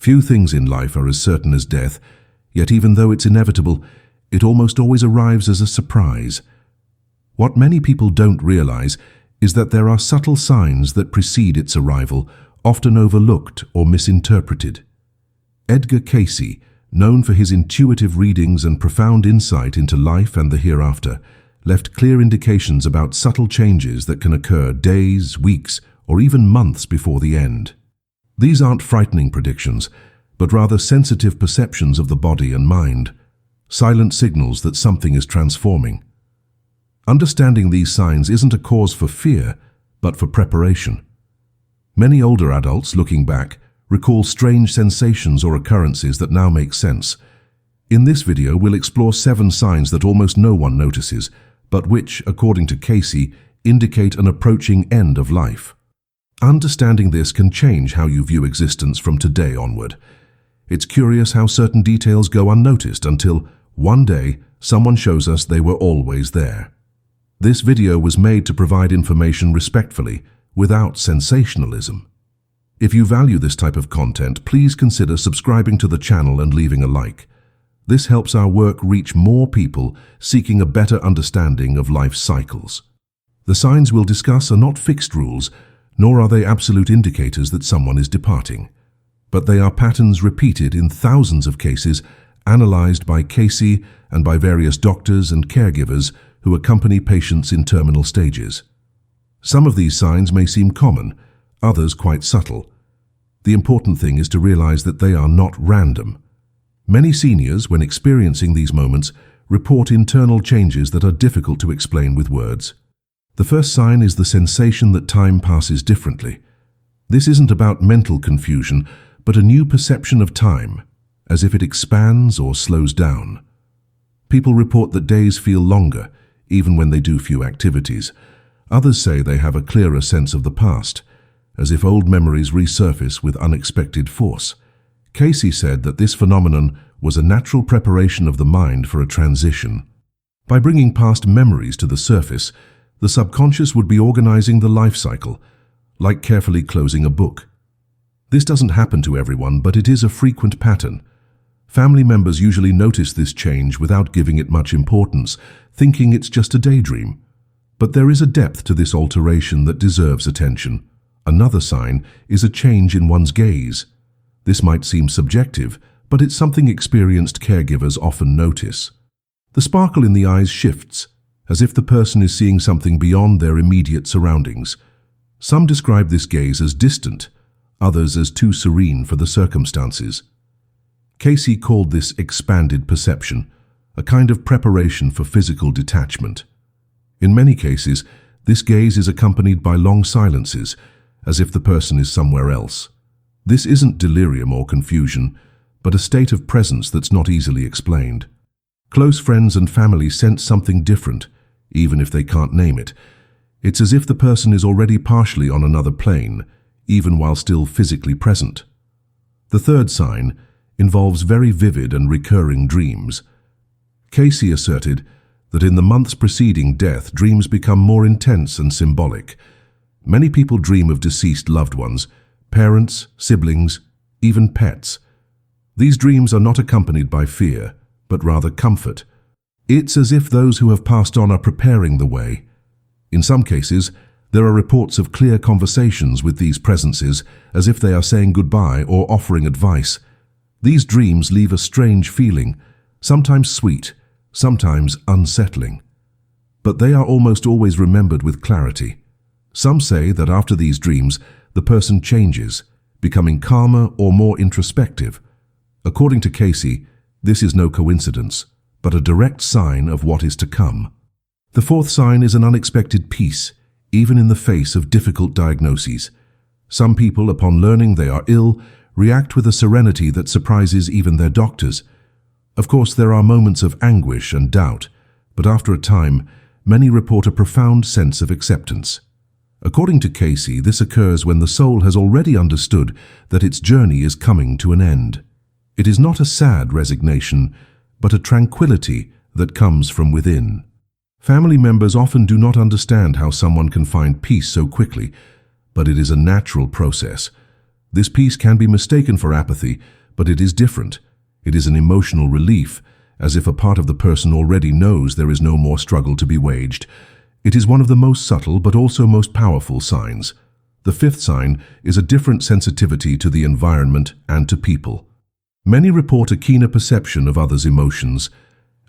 Few things in life are as certain as death, yet even though it's inevitable, it almost always arrives as a surprise. What many people don't realize is that there are subtle signs that precede its arrival, often overlooked or misinterpreted. Edgar Cayce, known for his intuitive readings and profound insight into life and the hereafter, left clear indications about subtle changes that can occur days, weeks, or even months before the end. These aren't frightening predictions, but rather sensitive perceptions of the body and mind, silent signals that something is transforming. Understanding these signs isn't a cause for fear, but for preparation. Many older adults, looking back, recall strange sensations or occurrences that now make sense. In this video, we'll explore 7 signs that almost no one notices, but which, according to Cayce, indicate an approaching end of life. Understanding this can change how you view existence from today onward. It's curious how certain details go unnoticed until, one day, someone shows us they were always there. This video was made to provide information respectfully, without sensationalism. If you value this type of content, please consider subscribing to the channel and leaving a like. This helps our work reach more people seeking a better understanding of life's cycles. The signs we'll discuss are not fixed rules, nor are they absolute indicators that someone is departing. But they are patterns repeated in thousands of cases, analyzed by Cayce and by various doctors and caregivers who accompany patients in terminal stages. Some of these signs may seem common, others quite subtle. The important thing is to realize that they are not random. Many seniors, when experiencing these moments, report internal changes that are difficult to explain with words. The first sign is the sensation that time passes differently. This isn't about mental confusion, but a new perception of time, as if it expands or slows down. People report that days feel longer, even when they do few activities. Others say they have a clearer sense of the past, as if old memories resurface with unexpected force. Cayce said that this phenomenon was a natural preparation of the mind for a transition. By bringing past memories to the surface, the subconscious would be organizing the life cycle, like carefully closing a book. This doesn't happen to everyone, but it is a frequent pattern. Family members usually notice this change without giving it much importance, thinking it's just a daydream. But there is a depth to this alteration that deserves attention. Another sign is a change in one's gaze. This might seem subjective, but it's something experienced caregivers often notice. The sparkle in the eyes shifts, as if the person is seeing something beyond their immediate surroundings. Some describe this gaze as distant, others as too serene for the circumstances. Cayce called this expanded perception, a kind of preparation for physical detachment. In many cases, this gaze is accompanied by long silences, as if the person is somewhere else. This isn't delirium or confusion, but a state of presence that's not easily explained. Close friends and family sense something different, even if they can't name it. It's as if the person is already partially on another plane, even while still physically present. The third sign involves very vivid and recurring dreams. Cayce asserted that in the months preceding death, dreams become more intense and symbolic. Many people dream of deceased loved ones, parents, siblings, even pets. These dreams are not accompanied by fear, but rather comfort. It's as if those who have passed on are preparing the way. In some cases, there are reports of clear conversations with these presences, as if they are saying goodbye or offering advice. These dreams leave a strange feeling, sometimes sweet, sometimes unsettling. But they are almost always remembered with clarity. Some say that after these dreams, the person changes, becoming calmer or more introspective. According to Cayce, this is no coincidence, but a direct sign of what is to come. The fourth sign is an unexpected peace, even in the face of difficult diagnoses. Some people, upon learning they are ill, react with a serenity that surprises even their doctors. Of course, there are moments of anguish and doubt, but after a time, many report a profound sense of acceptance. According to Cayce, this occurs when the soul has already understood that its journey is coming to an end. It is not a sad resignation, but a tranquility that comes from within. Family members often do not understand how someone can find peace so quickly, but it is a natural process. This peace can be mistaken for apathy, but it is different. It is an emotional relief, as if a part of the person already knows there is no more struggle to be waged. It is one of the most subtle but also most powerful signs. The fifth sign is a different sensitivity to the environment and to people. Many report a keener perception of others' emotions,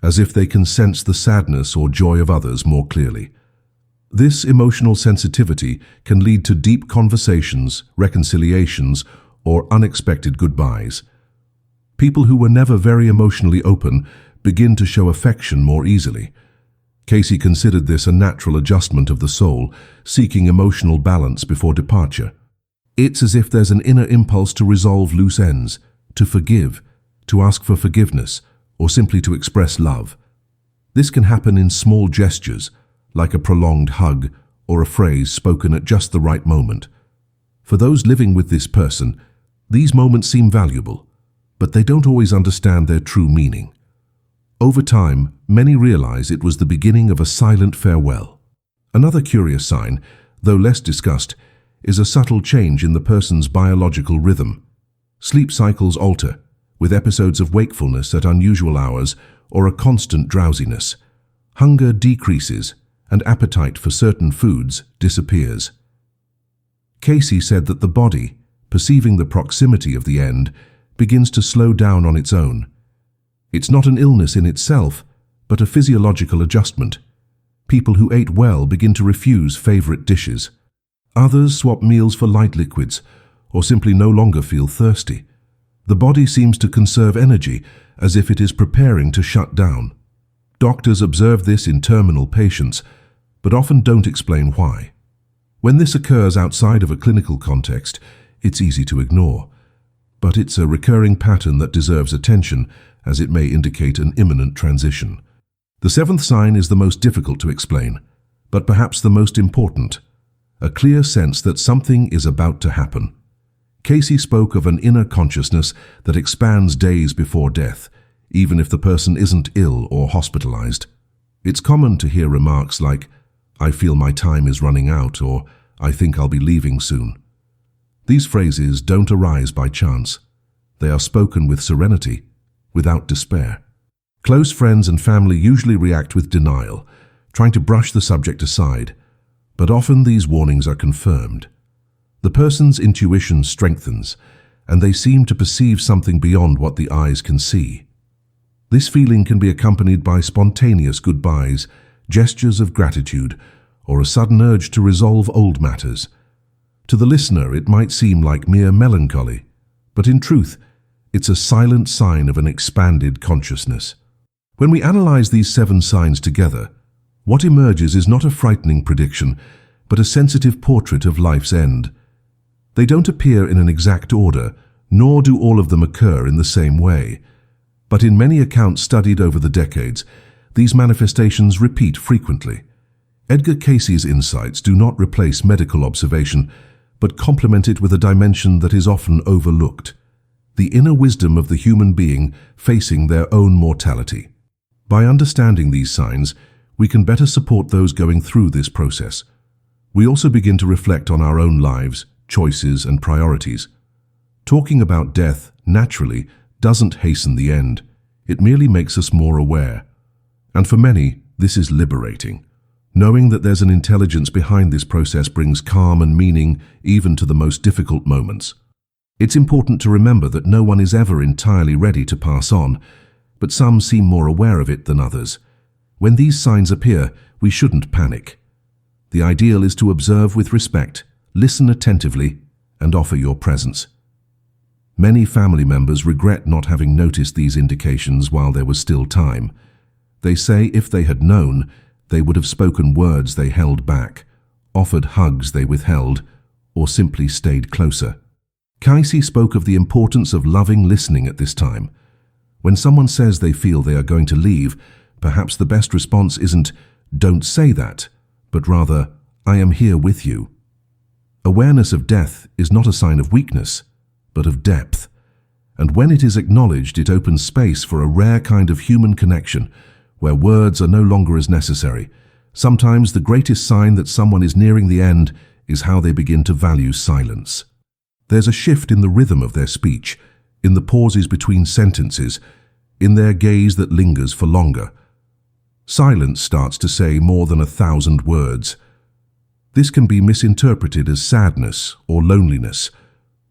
as if they can sense the sadness or joy of others more clearly. This emotional sensitivity can lead to deep conversations, reconciliations, or unexpected goodbyes. People who were never very emotionally open begin to show affection more easily. Cayce considered this a natural adjustment of the soul, seeking emotional balance before departure. It's as if there's an inner impulse to resolve loose ends, to forgive, to ask for forgiveness, or simply to express love. This can happen in small gestures, like a prolonged hug or a phrase spoken at just the right moment. For those living with this person, these moments seem valuable, but they don't always understand their true meaning. Over time, many realize it was the beginning of a silent farewell. Another curious sign, though less discussed, is a subtle change in the person's biological rhythm. Sleep cycles alter, with episodes of wakefulness at unusual hours or a constant drowsiness. Hunger decreases, and appetite for certain foods disappears. Cayce said that the body, perceiving the proximity of the end, begins to slow down on its own. It's not an illness in itself, but a physiological adjustment. People who ate well begin to refuse favorite dishes. Others swap meals for light liquids, or simply no longer feel thirsty. The body seems to conserve energy, as if it is preparing to shut down. Doctors observe this in terminal patients, but often don't explain why. When this occurs outside of a clinical context, it's easy to ignore. But it's a recurring pattern that deserves attention, as it may indicate an imminent transition. The seventh sign is the most difficult to explain, but perhaps the most important. A clear sense that something is about to happen. Cayce spoke of an inner consciousness that expands days before death, even if the person isn't ill or hospitalized. It's common to hear remarks like, "I feel my time is running out," or "I think I'll be leaving soon." These phrases don't arise by chance. They are spoken with serenity, without despair. Close friends and family usually react with denial, trying to brush the subject aside, but often these warnings are confirmed. The person's intuition strengthens, and they seem to perceive something beyond what the eyes can see. This feeling can be accompanied by spontaneous goodbyes, gestures of gratitude, or a sudden urge to resolve old matters. To the listener, it might seem like mere melancholy, but in truth, it's a silent sign of an expanded consciousness. When we analyze these 7 signs together, what emerges is not a frightening prediction, but a sensitive portrait of life's end. They don't appear in an exact order, nor do all of them occur in the same way. But in many accounts studied over the decades, these manifestations repeat frequently. Edgar Cayce's insights do not replace medical observation, but complement it with a dimension that is often overlooked: the inner wisdom of the human being facing their own mortality. By understanding these signs, we can better support those going through this process. We also begin to reflect on our own lives, choices, and priorities. Talking about death, naturally, doesn't hasten the end. It merely makes us more aware. And for many, this is liberating. Knowing that there's an intelligence behind this process brings calm and meaning even to the most difficult moments. It's important to remember that no one is ever entirely ready to pass on, but some seem more aware of it than others. When these signs appear, we shouldn't panic. The ideal is to observe with respect, listen attentively, and offer your presence. Many family members regret not having noticed these indications while there was still time. They say if they had known, they would have spoken words they held back, offered hugs they withheld, or simply stayed closer. Cayce spoke of the importance of loving listening at this time. When someone says they feel they are going to leave, perhaps the best response isn't, "Don't say that," but rather, "I am here with you." Awareness of death is not a sign of weakness, but of depth. And when it is acknowledged, it opens space for a rare kind of human connection, where words are no longer as necessary. Sometimes the greatest sign that someone is nearing the end is how they begin to value silence. There's a shift in the rhythm of their speech, in the pauses between sentences, in their gaze that lingers for longer. Silence starts to say more than 1,000 words. This can be misinterpreted as sadness or loneliness,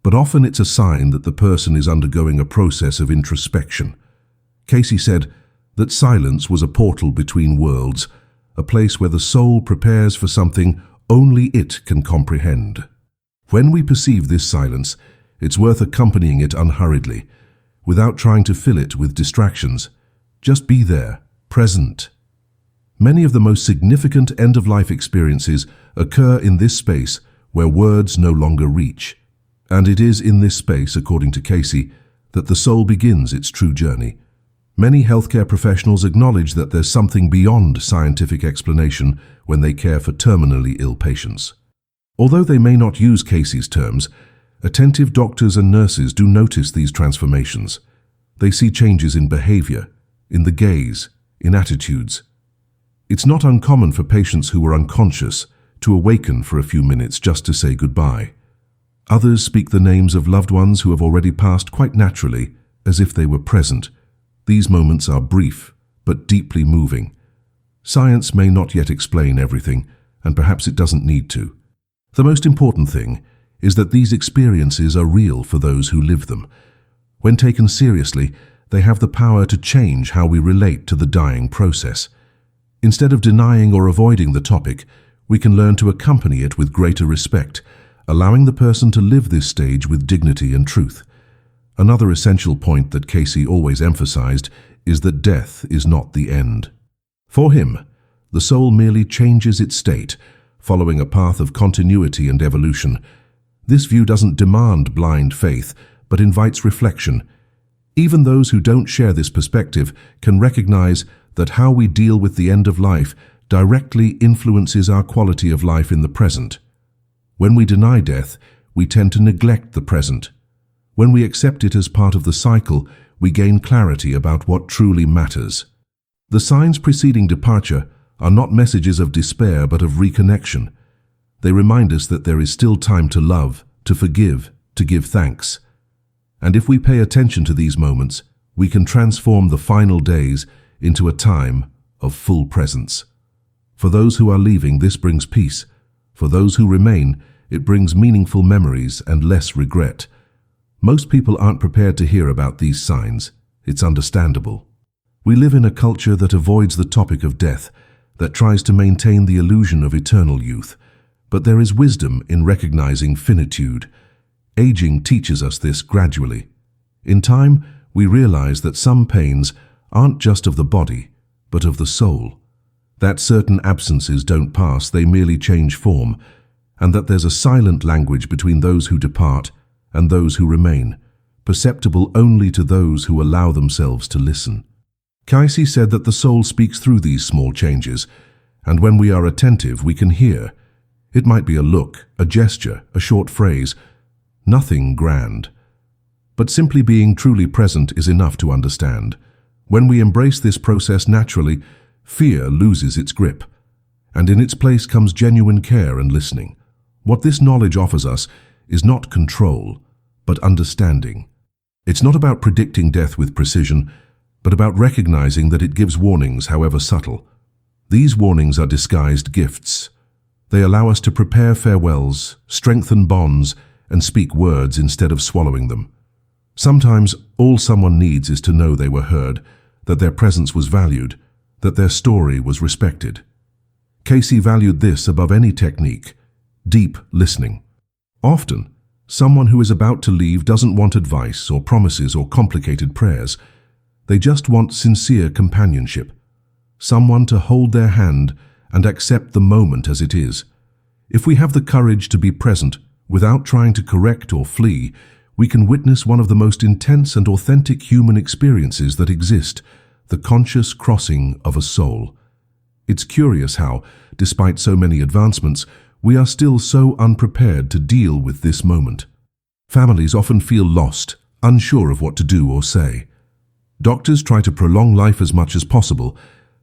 but often it's a sign that the person is undergoing a process of introspection. Cayce said that silence was a portal between worlds, a place where the soul prepares for something only it can comprehend. When we perceive this silence, it's worth accompanying it unhurriedly, without trying to fill it with distractions. Just be there, present. Many of the most significant end-of-life experiences occur in this space where words no longer reach. And it is in this space, according to Cayce, that the soul begins its true journey. Many healthcare professionals acknowledge that there's something beyond scientific explanation when they care for terminally ill patients. Although they may not use Cayce's terms, attentive doctors and nurses do notice these transformations. They see changes in behavior, in the gaze, in attitudes. It's not uncommon for patients who were unconscious to awaken for a few minutes just to say goodbye. Others speak the names of loved ones who have already passed quite naturally, as if they were present. These moments are brief, but deeply moving. Science may not yet explain everything, and perhaps it doesn't need to. The most important thing is that these experiences are real for those who live them. When taken seriously, they have the power to change how we relate to the dying process. Instead of denying or avoiding the topic, we can learn to accompany it with greater respect, allowing the person to live this stage with dignity and truth. Another essential point that Cayce always emphasized is that death is not the end. For him, the soul merely changes its state, following a path of continuity and evolution. This view doesn't demand blind faith, but invites reflection. Even those who don't share this perspective can recognize that how we deal with the end of life directly influences our quality of life in the present. When we deny death, we tend to neglect the present. When we accept it as part of the cycle, we gain clarity about what truly matters. The signs preceding departure are not messages of despair but of reconnection. They remind us that there is still time to love, to forgive, to give thanks. And if we pay attention to these moments, we can transform the final days into a time of full presence. For those who are leaving, this brings peace. For those who remain, it brings meaningful memories and less regret. Most people aren't prepared to hear about these signs. It's understandable. We live in a culture that avoids the topic of death, that tries to maintain the illusion of eternal youth. But there is wisdom in recognizing finitude. Aging teaches us this gradually. In time, we realize that some pains aren't just of the body, but of the soul. That certain absences don't pass, they merely change form, and that there's a silent language between those who depart and those who remain, perceptible only to those who allow themselves to listen. Cayce said that the soul speaks through these small changes, and when we are attentive, we can hear. It might be a look, a gesture, a short phrase, nothing grand. But simply being truly present is enough to understand. When we embrace this process naturally, fear loses its grip, and in its place comes genuine care and listening. What this knowledge offers us is not control, but understanding. It's not about predicting death with precision, but about recognizing that it gives warnings, however subtle. These warnings are disguised gifts. They allow us to prepare farewells, strengthen bonds, and speak words instead of swallowing them. Sometimes all someone needs is to know they were heard, that their presence was valued, that their story was respected. Cayce valued this above any technique: deep listening. Often, someone who is about to leave doesn't want advice or promises or complicated prayers. They just want sincere companionship, someone to hold their hand and accept the moment as it is. If we have the courage to be present without trying to correct or flee, we can witness one of the most intense and authentic human experiences that exist, the conscious crossing of a soul. It's curious how, despite so many advancements, we are still so unprepared to deal with this moment. Families often feel lost, unsure of what to do or say. Doctors try to prolong life as much as possible,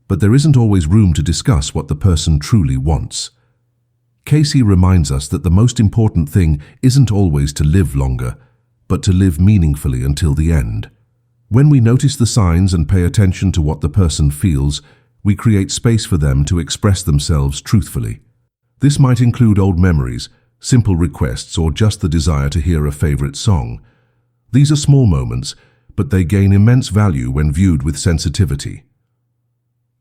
but there isn't always room to discuss what the person truly wants. Cayce reminds us that the most important thing isn't always to live longer, but to live meaningfully until the end. When we notice the signs and pay attention to what the person feels, we create space for them to express themselves truthfully. This might include old memories, simple requests, or just the desire to hear a favorite song. These are small moments, but they gain immense value when viewed with sensitivity.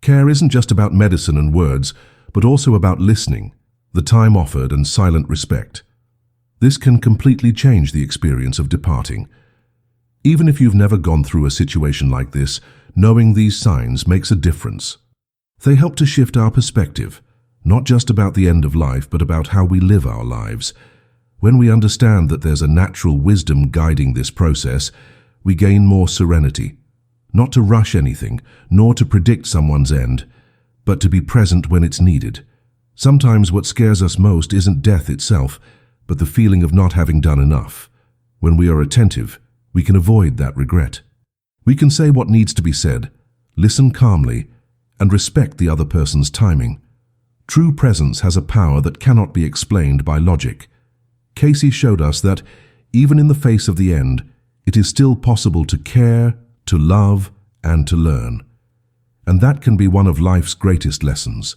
Care isn't just about medicine and words, but also about listening, the time offered, and silent respect. This can completely change the experience of departing. Even if you've never gone through a situation like this, knowing these signs makes a difference. They help to shift our perspective, not just about the end of life, but about how we live our lives. When we understand that there's a natural wisdom guiding this process, we gain more serenity, not to rush anything, nor to predict someone's end, but to be present when it's needed. Sometimes what scares us most isn't death itself, but the feeling of not having done enough. When we are attentive, we can avoid that regret. We can say what needs to be said, listen calmly, and respect the other person's timing. True presence has a power that cannot be explained by logic. Cayce showed us that, even in the face of the end, it is still possible to care, to love, and to learn. And that can be one of life's greatest lessons.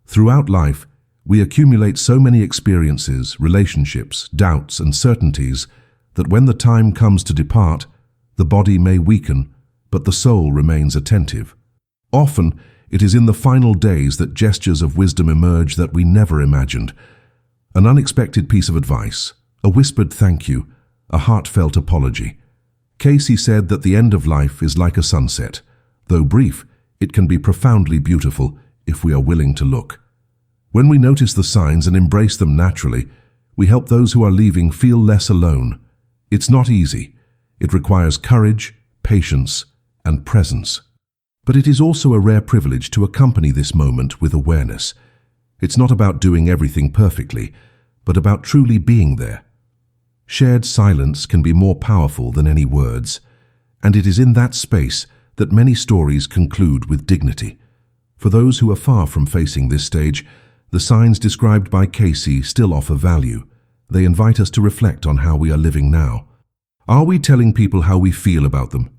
Throughout life, we accumulate so many experiences, relationships, doubts, and certainties that when the time comes to depart, the body may weaken, but the soul remains attentive. Often, it is in the final days that gestures of wisdom emerge that we never imagined. An unexpected piece of advice, a whispered thank you, a heartfelt apology. Cayce said that the end of life is like a sunset. Though brief, it can be profoundly beautiful if we are willing to look. When we notice the signs and embrace them naturally, we help those who are leaving feel less alone. It's not easy. It requires courage, patience, and presence. But it is also a rare privilege to accompany this moment with awareness. It's not about doing everything perfectly, but about truly being there. Shared silence can be more powerful than any words, and it is in that space that many stories conclude with dignity. For those who are far from facing this stage, the signs described by Cayce still offer value. They invite us to reflect on how we are living now. Are we telling people how we feel about them?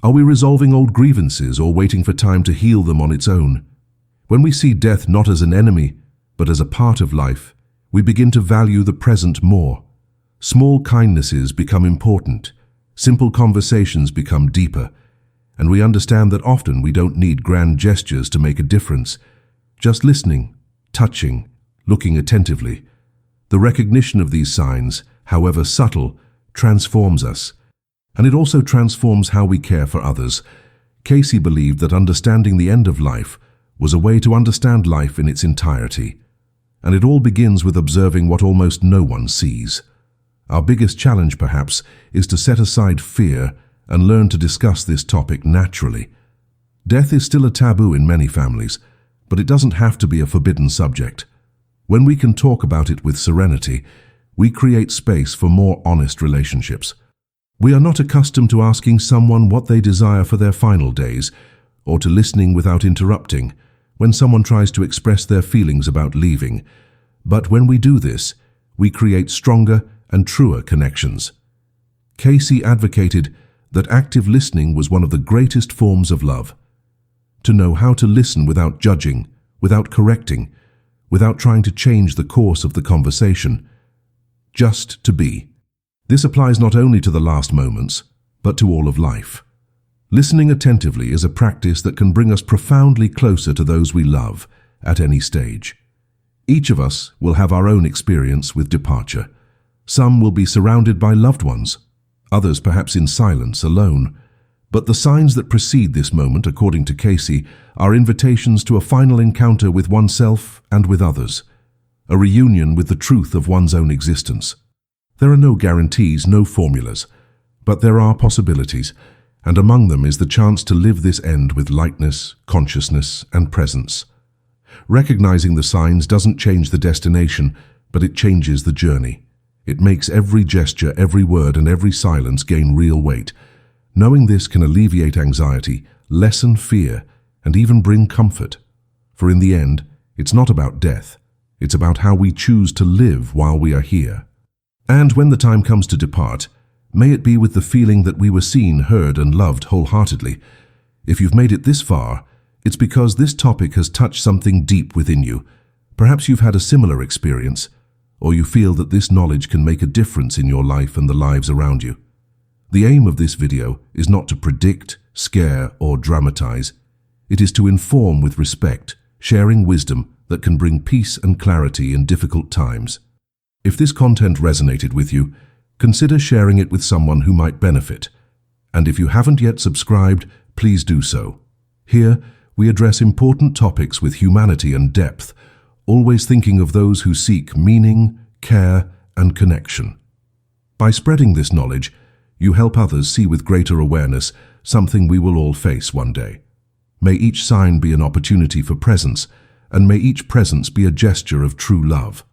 Are we resolving old grievances or waiting for time to heal them on its own? When we see death not as an enemy, but as a part of life, we begin to value the present more. Small kindnesses become important, simple conversations become deeper, and we understand that often we don't need grand gestures to make a difference. Just listening, touching, looking attentively. The recognition of these signs, however subtle, transforms us. And it also transforms how we care for others. Cayce believed that understanding the end of life was a way to understand life in its entirety. And it all begins with observing what almost no one sees. Our biggest challenge, perhaps, is to set aside fear and learn to discuss this topic naturally. Death is still a taboo in many families, but it doesn't have to be a forbidden subject. When we can talk about it with serenity, we create space for more honest relationships. We are not accustomed to asking someone what they desire for their final days, or to listening without interrupting when someone tries to express their feelings about leaving. But when we do this, we create stronger and truer connections. Cayce advocated that active listening was one of the greatest forms of love. To know how to listen without judging, without correcting, without trying to change the course of the conversation. Just to be. This applies not only to the last moments, but to all of life. Listening attentively is a practice that can bring us profoundly closer to those we love at any stage. Each of us will have our own experience with departure. Some will be surrounded by loved ones, others perhaps in silence, alone. But the signs that precede this moment, according to Cayce, are invitations to a final encounter with oneself and with others, a reunion with the truth of one's own existence. There are no guarantees, no formulas, but there are possibilities, and among them is the chance to live this end with lightness, consciousness, and presence. Recognizing the signs doesn't change the destination, but it changes the journey. It makes every gesture, every word, and every silence gain real weight. Knowing this can alleviate anxiety, lessen fear, and even bring comfort. For in the end, it's not about death. It's about how we choose to live while we are here. And when the time comes to depart, may it be with the feeling that we were seen, heard, and loved wholeheartedly. If you've made it this far, it's because this topic has touched something deep within you. Perhaps you've had a similar experience, or you feel that this knowledge can make a difference in your life and the lives around you. The aim of this video is not to predict, scare, or dramatize. It is to inform with respect, sharing wisdom that can bring peace and clarity in difficult times. If this content resonated with you, consider sharing it with someone who might benefit. And if you haven't yet subscribed, please do so. Here, we address important topics with humanity and depth, always thinking of those who seek meaning, care, and connection. By spreading this knowledge, you help others see with greater awareness something we will all face one day. May each sign be an opportunity for presence, and may each presence be a gesture of true love.